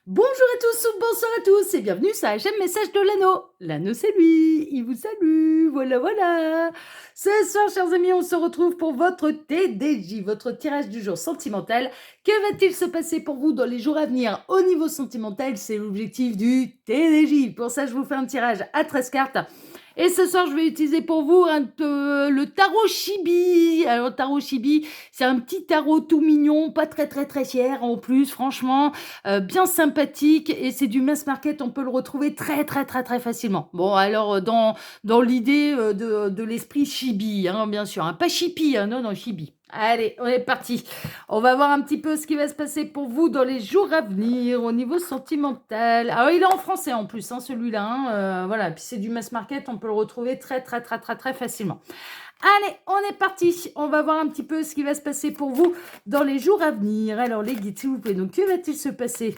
Bonjour à tous ou bonsoir à tous et bienvenue sur la chaîne Message de l'Anneau. L'Anneau c'est lui, il vous salue, voilà. Ce soir chers amis, on se retrouve pour votre TDJ, votre tirage du jour sentimental. Que va-t-il se passer pour vous dans les jours à venir au niveau sentimental? C'est l'objectif du TDJ. Pour ça je vous fais un tirage à 13 cartes. Et ce soir, je vais utiliser pour vous le tarot Chibi. Alors, le tarot Chibi, c'est un petit tarot tout mignon, pas très cher en plus, franchement, bien sympathique. Et c'est du mass market, on peut le retrouver très facilement. Bon, alors, dans l'idée de l'esprit Chibi, hein, bien sûr. Hein, pas Chippy, hein, non, Chibi. Allez, on est parti. On va voir un petit peu ce qui va se passer pour vous dans les jours à venir au niveau sentimental. Alors, il est en français en plus, hein, celui-là. Hein, voilà, puis c'est du mass market, on peut le retrouver très facilement. Allez, on est parti. On va voir un petit peu ce qui va se passer pour vous dans les jours à venir. Alors, les guides, s'il vous plaît. Donc, que va-t-il se passer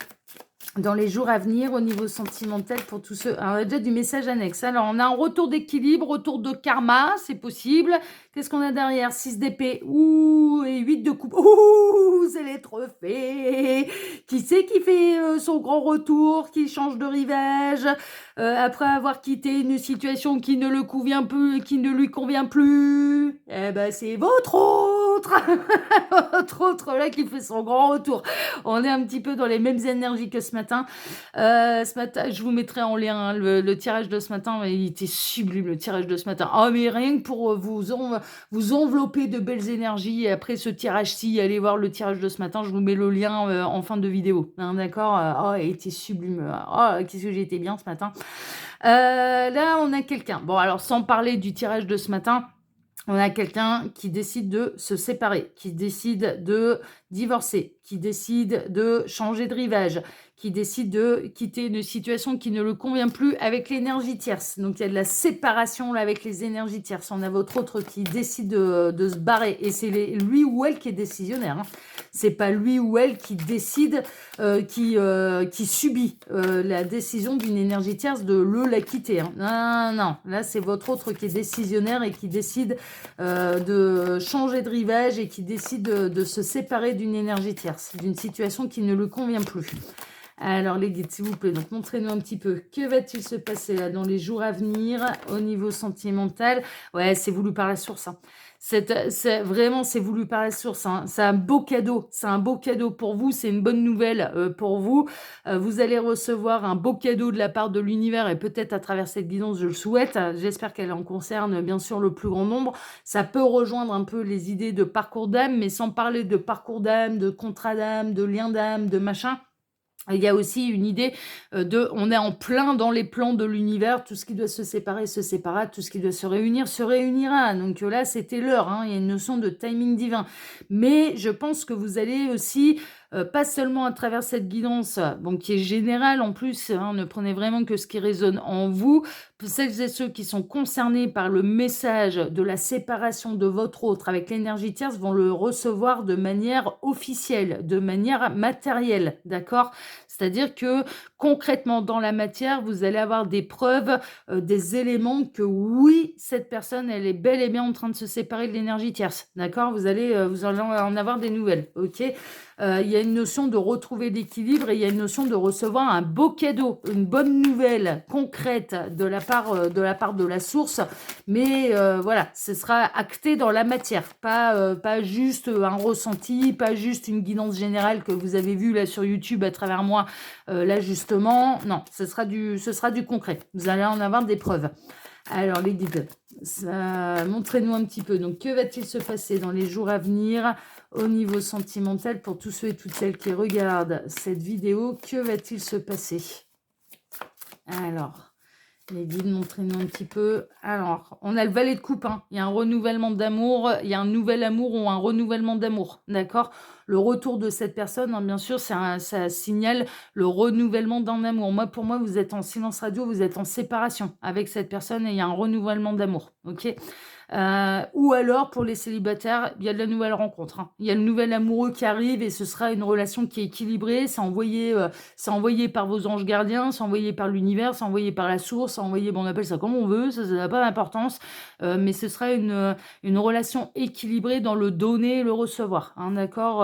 dans les jours à venir au niveau sentimental pour tous ceux... Alors, on a déjà du message annexe. Alors, on a un retour d'équilibre, retour de karma, c'est possible. Qu'est-ce qu'on a derrière? 6 d'épée, ouh, et 8 de coupe. Ouh, c'est les trophées. Qui c'est qui fait son grand retour, qui change de rivage après avoir quitté une situation qui ne le convient plus, qui ne lui convient plus? Eh ben, c'est votre autre, votre autre là qui fait son grand retour. On est un petit peu dans les mêmes énergies que ce matin. Ce matin, je vous mettrai en lien hein, le tirage de ce matin. Il était sublime le tirage de ce matin. Oh, mais rien que pour vous envelopper de belles énergies. Et après ce tirage-ci, allez voir le tirage de ce matin. Je vous mets le lien en fin de vidéo. Hein, d'accord. Oh, il était sublime. Oh, qu'est-ce que j'ai été bien ce matin. Là, on a quelqu'un. Bon, alors sans parler du tirage de ce matin. On a quelqu'un qui décide de se séparer, qui décide de divorcer, qui décide de changer de rivage, qui décide de quitter une situation qui ne le convient plus avec l'énergie tierce. Donc il y a de la séparation là avec les énergies tierces. On a votre autre qui décide de se barrer et c'est lui ou elle qui est décisionnaire. Hein. C'est pas lui ou elle qui décide, qui subit la décision d'une énergie tierce de la quitter. Hein. Non, là c'est votre autre qui est décisionnaire et qui décide de changer de rivage et qui décide de se séparer d'une énergie tierce, d'une situation qui ne lui convient plus. Alors les guides, s'il vous plaît, donc montrez-nous un petit peu. Que va-t-il se passer là dans les jours à venir au niveau sentimental? Ouais, c'est voulu par la source. Hein. Vraiment, c'est voulu par la source. Hein. C'est un beau cadeau. C'est un beau cadeau pour vous. C'est une bonne nouvelle pour vous. Vous allez recevoir un beau cadeau de la part de l'univers et peut-être à travers cette guidance, je le souhaite. J'espère qu'elle en concerne bien sûr le plus grand nombre. Ça peut rejoindre un peu les idées de parcours d'âme, mais sans parler de parcours d'âme, de contrat d'âme, de lien d'âme, de machin. Il y a aussi une idée on est en plein dans les plans de l'univers, tout ce qui doit se séparer se séparera, tout ce qui doit se réunir se réunira. Donc là, c'était l'heure, hein, il y a une notion de timing divin. Mais je pense que vous allez aussi, pas seulement à travers cette guidance, bon, qui est générale en plus, hein, ne prenez vraiment que ce qui résonne en vous, celles et ceux qui sont concernés par le message de la séparation de votre autre avec l'énergie tierce vont le recevoir de manière officielle, de manière matérielle, d'accord? C'est-à-dire que concrètement, dans la matière, vous allez avoir des preuves, des éléments que oui, cette personne, elle est bel et bien en train de se séparer de l'énergie tierce. D'accord? Vous allez en avoir des nouvelles. OK? Il y a une notion de retrouver l'équilibre et il y a une notion de recevoir un beau cadeau, une bonne nouvelle concrète de la part de la source. Mais voilà, ce sera acté dans la matière, pas juste un ressenti, pas juste une guidance générale que vous avez vue là sur YouTube à travers moi, là justement. Non, ce sera du concret. Vous allez en avoir des preuves. Alors les guides, montrez-nous un petit peu. Donc que va-t-il se passer dans les jours à venir au niveau sentimental pour tous ceux et toutes celles qui regardent cette vidéo? Que va-t-il se passer? Alors, les guides, montrez-nous un petit peu. Alors, on a le valet de coupe. Hein. Il y a un renouvellement d'amour. Il y a un nouvel amour ou un renouvellement d'amour. D'accord? Le retour de cette personne, hein, bien sûr, ça signale le renouvellement d'un amour. Pour moi, vous êtes en silence radio, vous êtes en séparation avec cette personne et il y a un renouvellement d'amour. OK? Ou alors, pour les célibataires, il y a de la nouvelle rencontre, hein. Il y a le nouvel amoureux qui arrive et ce sera une relation qui est équilibrée. C'est envoyé par vos anges gardiens, c'est envoyé par l'univers, c'est envoyé par la source, c'est envoyé, bon, on appelle ça comme on veut, ça n'a pas d'importance. Mais ce sera une relation équilibrée dans le donner et le recevoir, hein, d'accord.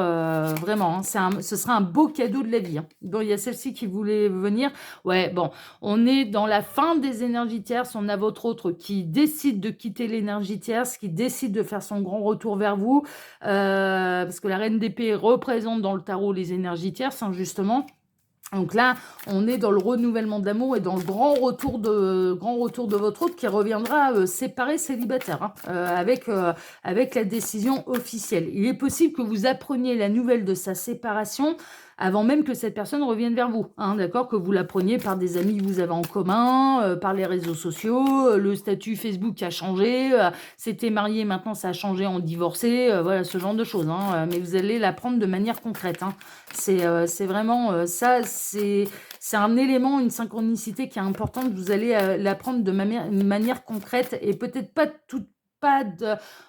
Vraiment, hein, ce sera un beau cadeau de la vie, hein. Bon, il y a celle-ci qui voulait venir. Ouais, bon, on est dans la fin des énergies tierces. On a votre autre qui décide de quitter l'énergie tierce, qui décide de faire son grand retour vers vous, parce que la reine d'épée représente dans le tarot les énergies tierces, hein, justement. Donc là, on est dans le renouvellement d'amour et dans le grand retour de votre autre qui reviendra séparé célibataire, hein, avec la décision officielle. Il est possible que vous appreniez la nouvelle de sa séparation avant même que cette personne revienne vers vous, hein, d'accord, que vous l'appreniez par des amis que vous avez en commun, par les réseaux sociaux, le statut Facebook a changé, c'était marié, maintenant ça a changé en divorcé, voilà, ce genre de choses, hein, mais vous allez l'apprendre de manière concrète, hein. C'est vraiment ça, c'est un élément, une synchronicité qui est importante. Vous allez l'apprendre de manière concrète et peut-être pas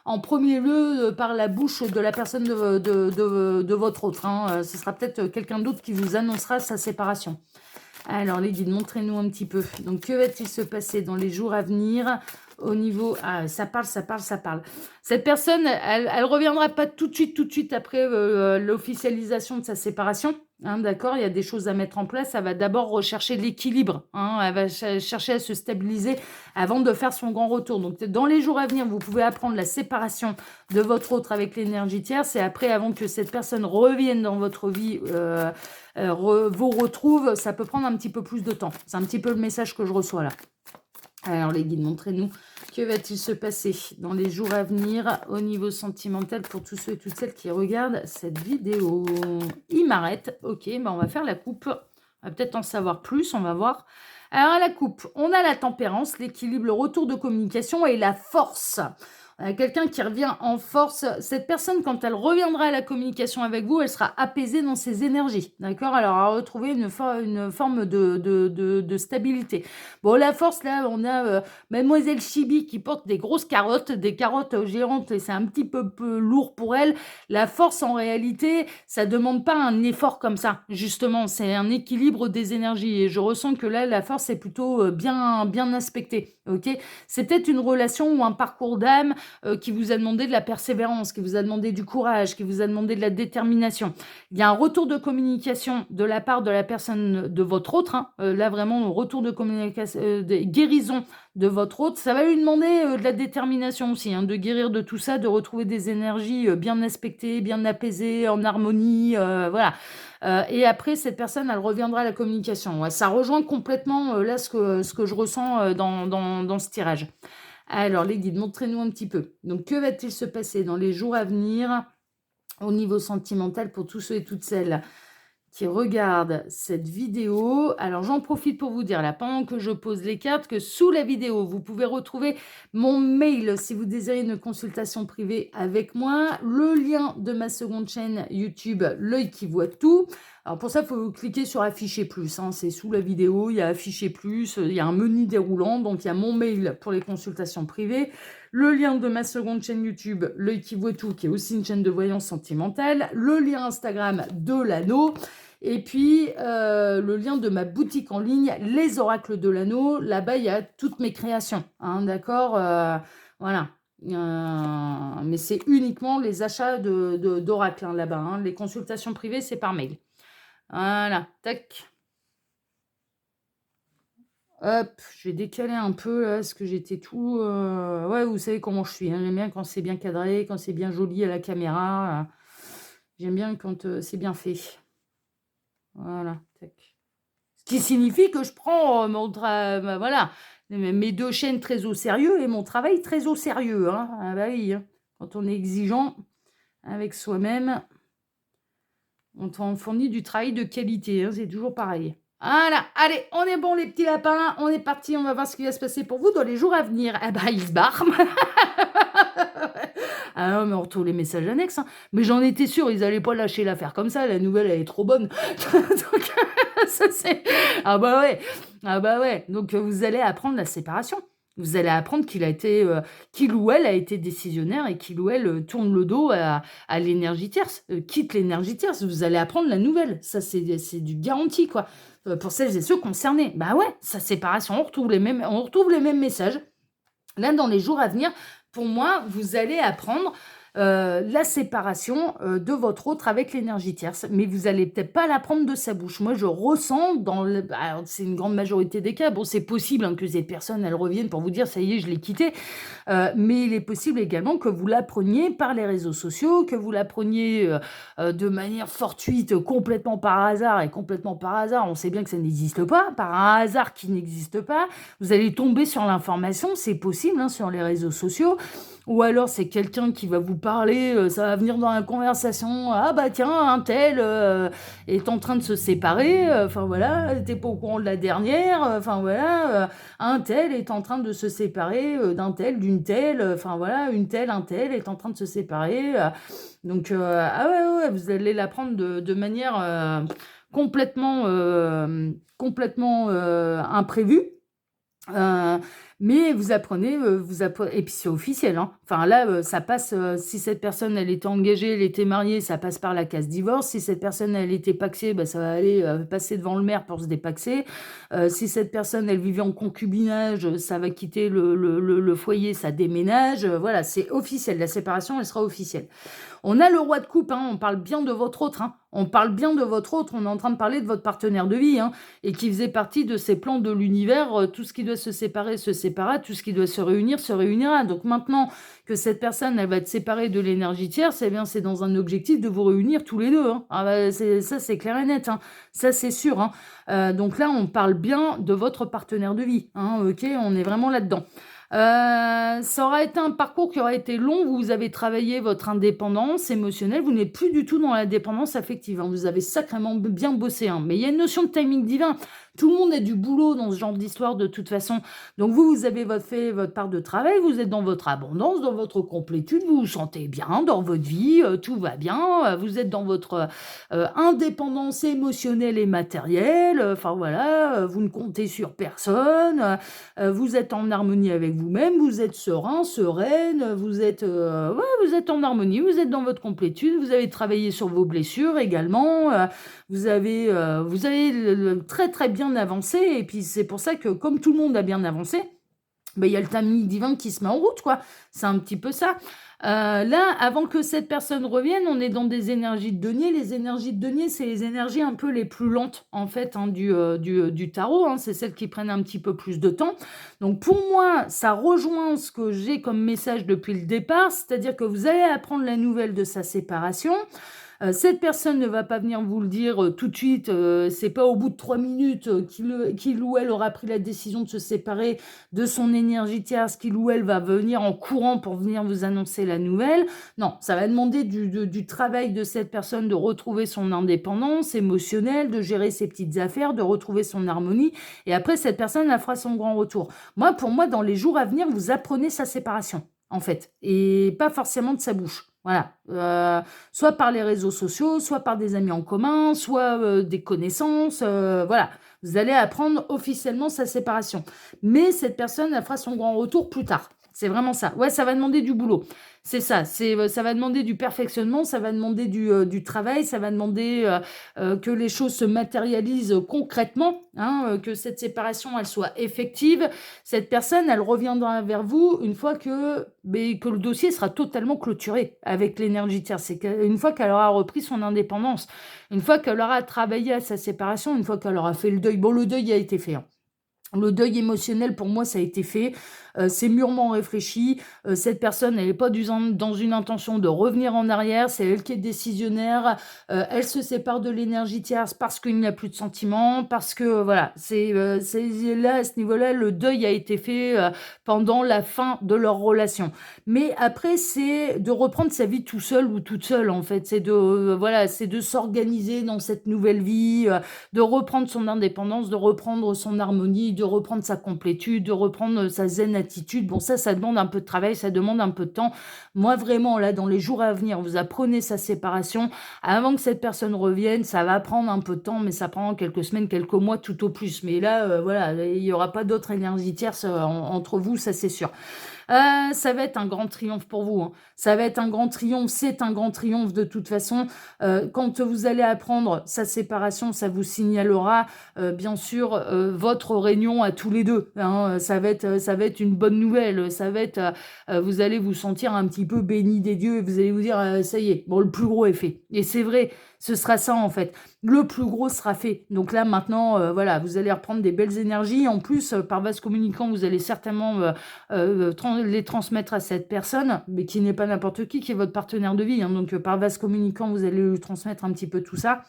en premier lieu par la bouche de la personne de votre autre, hein. Ce sera peut-être quelqu'un d'autre qui vous annoncera sa séparation. Alors les guides, montrez-nous un petit peu. Donc que va-t-il se passer dans les jours à venir au niveau... Ah, ça parle. Cette personne, elle reviendra pas tout de suite après l'officialisation de sa séparation, hein, d'accord. Il y a des choses à mettre en place. Elle va d'abord rechercher l'équilibre, hein. Elle va chercher à se stabiliser avant de faire son grand retour. Donc dans les jours à venir, vous pouvez apprendre la séparation de votre autre avec l'énergie tierce. Et après, avant que cette personne revienne dans votre vie, vous retrouve, ça peut prendre un petit peu plus de temps. C'est un petit peu le message que je reçois là. Alors les guides, montrez-nous que va-t-il se passer dans les jours à venir au niveau sentimental pour tous ceux et toutes celles qui regardent cette vidéo. Il m'arrête. Ok, ben on va faire la coupe. On va peut-être en savoir plus, on va voir. Alors à la coupe, on a la tempérance, l'équilibre, le retour de communication et la force. On a quelqu'un qui revient en force. Cette personne, quand elle reviendra à la communication avec vous, elle sera apaisée dans ses énergies. D'accord. Alors, à retrouver une forme de stabilité. Bon, la force, là, on a Mademoiselle Chibi qui porte des grosses carottes, des carottes géantes, et c'est un petit peu lourd pour elle. La force, en réalité, ça demande pas un effort comme ça. Justement, c'est un équilibre des énergies. Et je ressens que là, la force est plutôt bien aspectée. Ok. C'est peut-être une relation ou un parcours d'âme qui vous a demandé de la persévérance, qui vous a demandé du courage, qui vous a demandé de la détermination. Il y a un retour de communication de la part de la personne de votre autre, hein. Là, vraiment, un retour de communication, de guérison de votre autre. Ça va lui demander de la détermination aussi, hein, de guérir de tout ça, de retrouver des énergies bien aspectées, bien apaisées, en harmonie, voilà. Et après, cette personne, elle reviendra à la communication. Ouais, ça rejoint complètement là ce que je ressens dans ce tirage. Alors, les guides, montrez-nous un petit peu. Donc, que va-t-il se passer dans les jours à venir au niveau sentimental pour tous ceux et toutes celles qui regardent cette vidéo? Alors, j'en profite pour vous dire, là, pendant que je pose les cartes, que sous la vidéo, vous pouvez retrouver mon mail si vous désirez une consultation privée avec moi, le lien de ma seconde chaîne YouTube, L'œil qui voit tout. Alors pour ça, il faut cliquer sur afficher plus, hein. C'est sous la vidéo, il y a afficher plus, il y a un menu déroulant, donc il y a mon mail pour les consultations privées, le lien de ma seconde chaîne YouTube, L'œil qui voit tout, qui est aussi une chaîne de voyance sentimentale, le lien Instagram de l'anneau, et puis le lien de ma boutique en ligne, Les Oracles de l'Anneau. Là-bas, il y a toutes mes créations, hein, d'accord, voilà. Mais c'est uniquement les achats d'oracles, hein, là-bas, hein. Les consultations privées, c'est par mail. Voilà, tac. Hop, je vais décaler un peu là, parce que j'étais tout... Ouais, vous savez comment je suis, hein. J'aime bien quand c'est bien cadré, quand c'est bien joli à la caméra. J'aime bien quand c'est bien fait. Voilà, tac. Ce qui signifie que je prends voilà, mes deux chaînes très au sérieux et mon travail très au sérieux, hein. Ah bah oui, hein. Quand on est exigeant avec soi-même, on fournit du travail de qualité, hein, c'est toujours pareil. Voilà, allez, on est bon les petits lapins, on est parti, on va voir ce qui va se passer pour vous dans les jours à venir. Eh ben, il se barre. Ah non, mais on retrouve les messages annexes, hein. Mais j'en étais sûre, ils allaient pas lâcher l'affaire comme ça, la nouvelle, elle est trop bonne. Donc, ça c'est... Ah bah ouais, donc vous allez apprendre la séparation. Vous allez apprendre qu'il ou elle a été décisionnaire et qu'il ou elle, tourne le dos à l'énergie tierce, quitte l'énergie tierce. Vous allez apprendre la nouvelle. Ça, c'est du garanti, quoi. Pour celles et ceux concernés. Bah ouais, sa séparation, on retrouve les mêmes messages. Là, dans les jours à venir, pour moi, vous allez apprendre la séparation de votre autre avec l'énergie tierce, mais vous allez peut-être pas l'apprendre de sa bouche. Moi, je ressens alors, c'est une grande majorité des cas. Bon, c'est possible que ces personnes, elles reviennent pour vous dire, ça y est, je l'ai quitté. Mais il est possible également que vous l'appreniez par les réseaux sociaux, que vous l'appreniez de manière fortuite, complètement par hasard, et complètement par hasard, on sait bien que ça n'existe pas, par un hasard qui n'existe pas. Vous allez tomber sur l'information, c'est possible, sur les réseaux sociaux. Ou alors c'est quelqu'un qui va vous parler, ça va venir dans la conversation, ah bah tiens, un tel est en train de se séparer, enfin voilà, t'es pas au courant de la dernière, enfin voilà, un tel est en train de se séparer d'un tel, d'une telle, enfin voilà, une telle, un tel est en train de se séparer. Donc, ah ouais, vous allez l'apprendre de manière complètement imprévue. Mais vous apprenez, et puis c'est officiel, hein. Enfin là, ça passe, si cette personne, elle était engagée, elle était mariée, ça passe par la case divorce. Si cette personne, elle était pacsée, bah, ça va aller passer devant le maire pour se dépaxer. Si cette personne, elle vivait en concubinage, ça va quitter le foyer, ça déménage. Voilà, c'est officiel. La séparation, elle sera officielle. On a le roi de coupe, on parle bien de votre autre. On parle bien de votre autre, on est en train de parler de votre partenaire de vie, et qui faisait partie de ces plans de l'univers. Tout ce qui doit se séparer se séparera, tout ce qui doit se réunir se réunira. Donc maintenant que cette personne, elle va être séparée de l'énergie tierce, eh bien c'est dans un objectif de vous réunir tous les deux. Ah bah, ça c'est clair et net, ça c'est sûr. Donc là on parle bien de votre partenaire de vie, ok, on est vraiment là-dedans. Ça aura été un parcours qui aura été long. Vous avez travaillé votre indépendance émotionnelle. Vous n'êtes plus du tout dans la dépendance affective. Vous avez sacrément bien bossé. Mais il y a une notion de timing divin. Tout le monde a du boulot dans ce genre d'histoire de toute façon. Donc vous avez fait votre part de travail. Vous êtes dans votre abondance, dans votre complétude. Vous vous sentez bien dans votre vie. Tout va bien. Vous êtes dans votre indépendance émotionnelle et matérielle. Enfin voilà, vous ne comptez sur personne. Vous êtes en harmonie avec vous-même, vous êtes serein, sereine, vous êtes en harmonie, vous êtes dans votre complétude, vous avez travaillé sur vos blessures également, vous avez très très bien avancé, et puis c'est pour ça que comme tout le monde a bien avancé, il y a le timing divin qui se met en route, quoi. C'est un petit peu ça. Là, avant que cette personne revienne, on est dans des énergies de denier. Les énergies de denier, c'est les énergies un peu les plus lentes, en fait, du tarot. C'est celles qui prennent un petit peu plus de temps. Donc, pour moi, ça rejoint ce que j'ai comme message depuis le départ, c'est-à-dire que vous allez apprendre la nouvelle de sa séparation. Cette personne ne va pas venir vous le dire tout de suite, c'est pas au bout de 3 minutes qu'il ou elle aura pris la décision de se séparer de son énergie tierce, qu'il ou elle va venir en courant pour venir vous annoncer la nouvelle. Non, ça va demander du travail de cette personne de retrouver son indépendance émotionnelle, de gérer ses petites affaires, de retrouver son harmonie, et après cette personne, elle fera son grand retour. Pour moi, dans les jours à venir, vous apprenez sa séparation, en fait, et pas forcément de sa bouche. Voilà, soit par les réseaux sociaux, soit par des amis en commun, soit des connaissances, voilà. Vous allez apprendre officiellement sa séparation. Mais cette personne, elle fera son grand retour plus tard. C'est vraiment ça. Ouais, ça va demander du boulot. C'est ça. Ça va demander du perfectionnement, ça va demander du travail, ça va demander que les choses se matérialisent concrètement, que cette séparation, elle soit effective. Cette personne, elle reviendra vers vous une fois que le dossier sera totalement clôturé avec l'énergie tierce. C'est une fois qu'elle aura repris son indépendance, une fois qu'elle aura travaillé à sa séparation, une fois qu'elle aura fait le deuil. Bon, le deuil a été fait. Le deuil émotionnel, pour moi, ça a été fait. C'est mûrement réfléchi. Cette personne, elle n'est pas dans une intention de revenir en arrière. C'est elle qui est décisionnaire. Elle se sépare de l'énergie tierce parce qu'il n'y a plus de sentiments. Parce que, voilà, c'est là, à ce niveau-là, le deuil a été fait pendant la fin de leur relation. Mais après, c'est de reprendre sa vie tout seul ou toute seule, en fait. C'est de s'organiser dans cette nouvelle vie, de reprendre son indépendance, de reprendre son harmonie, de reprendre sa complétude, de reprendre sa zen attitude. Bon, ça demande un peu de travail, ça demande un peu de temps. Moi, vraiment, là, dans les jours à venir, vous apprenez sa séparation. Avant que cette personne revienne, ça va prendre un peu de temps, mais ça prend quelques semaines, quelques mois tout au plus. Mais là, voilà, il n'y aura pas d'autre énergie tierce entre vous, ça c'est sûr. Ça va être un grand triomphe pour vous, hein. Ça va être un grand triomphe, c'est un grand triomphe de toute façon. Quand vous allez apprendre sa séparation, ça vous signalera bien sûr votre réunion à tous les deux, hein. Ça va être une bonne nouvelle. Ça va être, vous allez vous sentir un petit peu béni des dieux et vous allez vous dire ça y est, bon, le plus gros est fait. Et c'est vrai, ce sera ça en fait. Le plus gros sera fait. Donc là maintenant, voilà, vous allez reprendre des belles énergies. En plus, par vase communicant, vous allez certainement les transmettre à cette personne, mais qui n'est pas n'importe qui est votre partenaire de vie, hein. Donc par vase communicant, vous allez lui transmettre un petit peu tout ça.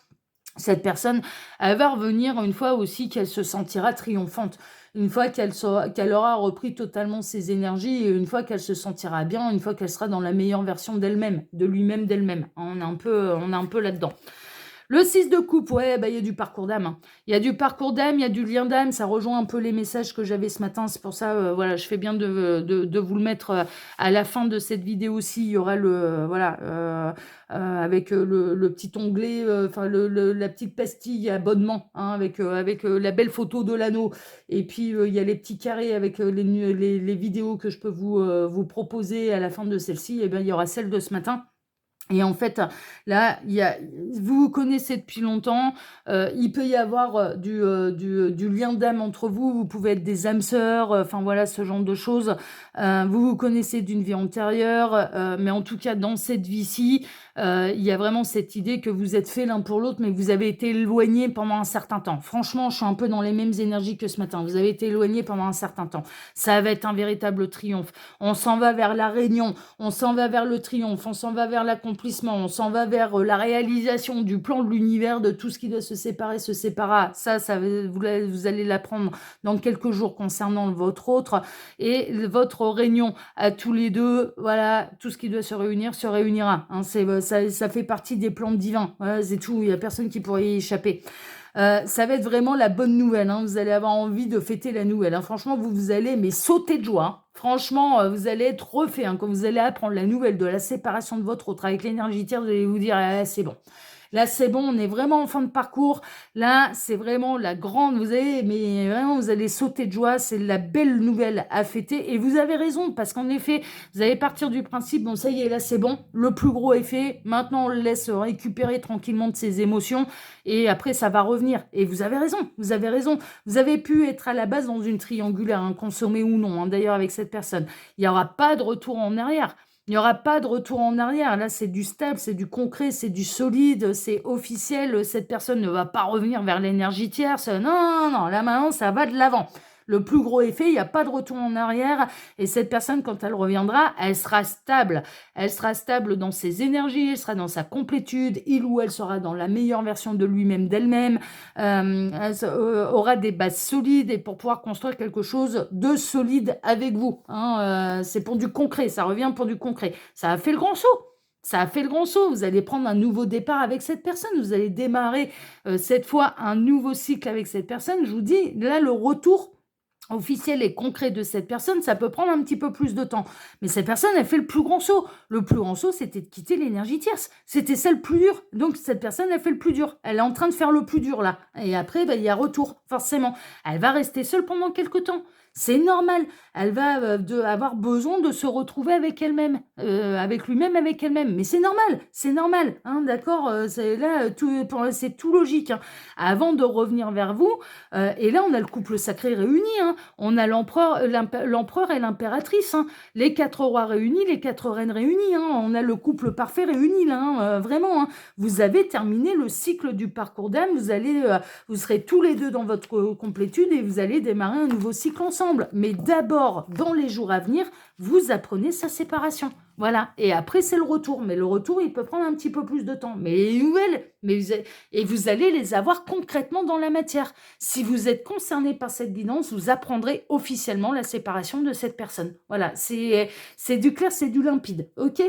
Cette personne, elle va revenir une fois aussi qu'elle se sentira triomphante, une fois qu'elle aura repris totalement ses énergies, et une fois qu'elle se sentira bien, une fois qu'elle sera dans la meilleure version d'elle-même, de lui-même, d'elle-même. On est un peu là-dedans. Le 6 de coupe, ouais, bah, il y a du parcours d'âme, hein. Il y a du parcours d'âme, il y a du lien d'âme, ça rejoint un peu les messages que j'avais ce matin. C'est pour ça, voilà, je fais bien de vous le mettre à la fin de cette vidéo aussi. Il y aura voilà, avec le petit onglet, enfin la petite pastille abonnement, hein, avec la belle photo de l'anneau. Et puis, il y a les petits carrés avec les vidéos que je peux vous proposer à la fin de celle-ci. Et bien, il y aura celle de ce matin. Et en fait, là, vous vous connaissez depuis longtemps, il peut y avoir du lien d'âme entre vous, vous pouvez être des âmes sœurs, enfin voilà, ce genre de choses. Vous vous connaissez d'une vie antérieure, mais en tout cas, dans cette vie-ci, il y a vraiment cette idée que vous êtes faits l'un pour l'autre, mais vous avez été éloignés pendant un certain temps. Franchement, je suis un peu dans les mêmes énergies que ce matin. Vous avez été éloignés pendant un certain temps. Ça va être un véritable triomphe. On s'en va vers la réunion, on s'en va vers le triomphe, on s'en va vers l'accomplissement, on s'en va vers la réalisation du plan de l'univers, de tout ce qui doit se séparer, se séparera. Ça vous allez l'apprendre dans quelques jours concernant votre autre. Et votre réunion à tous les deux, voilà, tout ce qui doit se réunir se réunira, hein. Ça fait partie des plans divins, voilà, c'est tout, il n'y a personne qui pourrait y échapper. Ça va être vraiment la bonne nouvelle, hein. Vous allez avoir envie de fêter la nouvelle, hein. Franchement, vous allez mais sauter de joie, hein. Franchement, vous allez être refait, hein. Quand vous allez apprendre la nouvelle de la séparation de votre autre avec l'énergie tierce, vous allez vous dire ah, c'est bon. Là, c'est bon, on est vraiment en fin de parcours. Là, c'est vraiment la grande, mais vraiment, vous allez sauter de joie. C'est la belle nouvelle à fêter. Et vous avez raison, parce qu'en effet, vous allez partir du principe, bon, ça y est, là, c'est bon. Le plus gros est fait. Maintenant, on le laisse récupérer tranquillement de ses émotions. Et après, ça va revenir. Et vous avez raison, vous avez raison. Vous avez pu être à la base dans une triangulaire, hein, consommée ou non, hein, d'ailleurs, avec cette personne. Il n'y aura pas de retour en arrière. Il n'y aura pas de retour en arrière. Là, c'est du stable, c'est du concret, c'est du solide, c'est officiel. Cette personne ne va pas revenir vers l'énergie tierce. Non, non, non. Là, maintenant, ça va de l'avant. Le plus gros effet, il n'y a pas de retour en arrière. Et cette personne, quand elle reviendra, elle sera stable. Elle sera stable dans ses énergies, elle sera dans sa complétude. Il ou elle sera dans la meilleure version de lui-même, d'elle-même. Elle aura des bases solides et pour pouvoir construire quelque chose de solide avec vous, hein. C'est pour du concret, ça revient pour du concret. Ça a fait le grand saut. Ça a fait le grand saut. Vous allez prendre un nouveau départ avec cette personne. Vous allez démarrer cette fois un nouveau cycle avec cette personne. Je vous dis, là, le retour officiel et concret de cette personne, ça peut prendre un petit peu plus de temps. Mais cette personne, elle fait le plus grand saut. Le plus grand saut, c'était de quitter l'énergie tierce. C'était ça le plus dur. Donc, cette personne, elle fait le plus dur. Elle est en train de faire le plus dur, là. Et après, il y a retour, forcément. Elle va rester seule pendant quelques temps. C'est normal. Elle va avoir besoin de se retrouver avec elle-même, avec lui-même, avec elle-même. Mais c'est normal, hein, d'accord. C'est tout logique, hein. Avant de revenir vers vous, et là on a le couple sacré réuni, hein. On a l'empereur et l'impératrice, hein. Les 4 rois réunis, les 4 reines réunies, hein. On a le couple parfait réuni là, hein, vraiment, hein. Vous avez terminé le cycle du parcours d'âme. Vous serez tous les deux dans votre complétude et vous allez démarrer un nouveau cycle ensemble. Mais d'abord, dans les jours à venir, vous apprenez sa séparation. Voilà, et après c'est le retour, mais le retour, il peut prendre un petit peu plus de temps. Mais les nouvelles, et vous allez les avoir concrètement dans la matière. Si vous êtes concerné par cette guidance, vous apprendrez officiellement la séparation de cette personne. Voilà, c'est du clair, c'est du limpide, ok?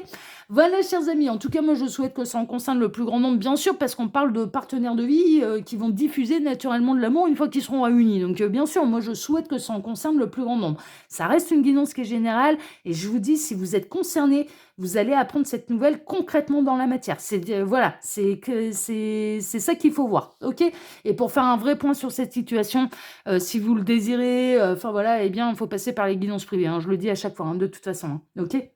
Voilà, chers amis, en tout cas, moi je souhaite que ça en concerne le plus grand nombre, bien sûr, parce qu'on parle de partenaires de vie qui vont diffuser naturellement de l'amour une fois qu'ils seront réunis. Donc bien sûr, moi je souhaite que ça en concerne le plus grand nombre. Ça reste une guidance qui est générale, et je vous dis, si vous êtes concerné, vous allez apprendre cette nouvelle concrètement dans la matière. Voilà, c'est ça qu'il faut voir, ok? Et pour faire un vrai point sur cette situation, si vous le désirez, enfin voilà, eh bien, il faut passer par les guidances privées, hein, je le dis à chaque fois, hein, de toute façon, hein, ok?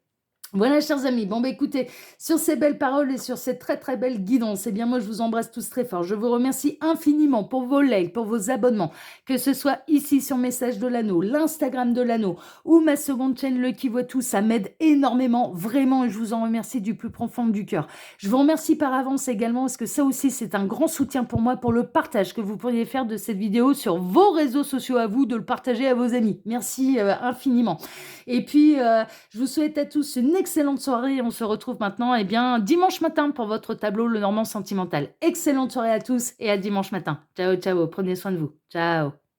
Voilà, chers amis. Bon, bah écoutez, sur ces belles paroles et sur cette très très belle guidance, eh bien moi je vous embrasse tous très fort. Je vous remercie infiniment pour vos likes, pour vos abonnements, que ce soit ici sur Message de l'Anneau, l'Instagram de l'Anneau ou ma seconde chaîne Le Qui Voit Tout. Ça m'aide énormément, vraiment, et je vous en remercie du plus profond du cœur. Je vous remercie par avance également parce que ça aussi c'est un grand soutien pour moi pour le partage que vous pourriez faire de cette vidéo sur vos réseaux sociaux à vous, de le partager à vos amis. Merci infiniment. Et puis, je vous souhaite à tous une excellente soirée. On se retrouve maintenant, eh bien, dimanche matin pour votre tableau Le Normand Sentimental. Excellente soirée à tous et à dimanche matin. Ciao, ciao. Prenez soin de vous. Ciao.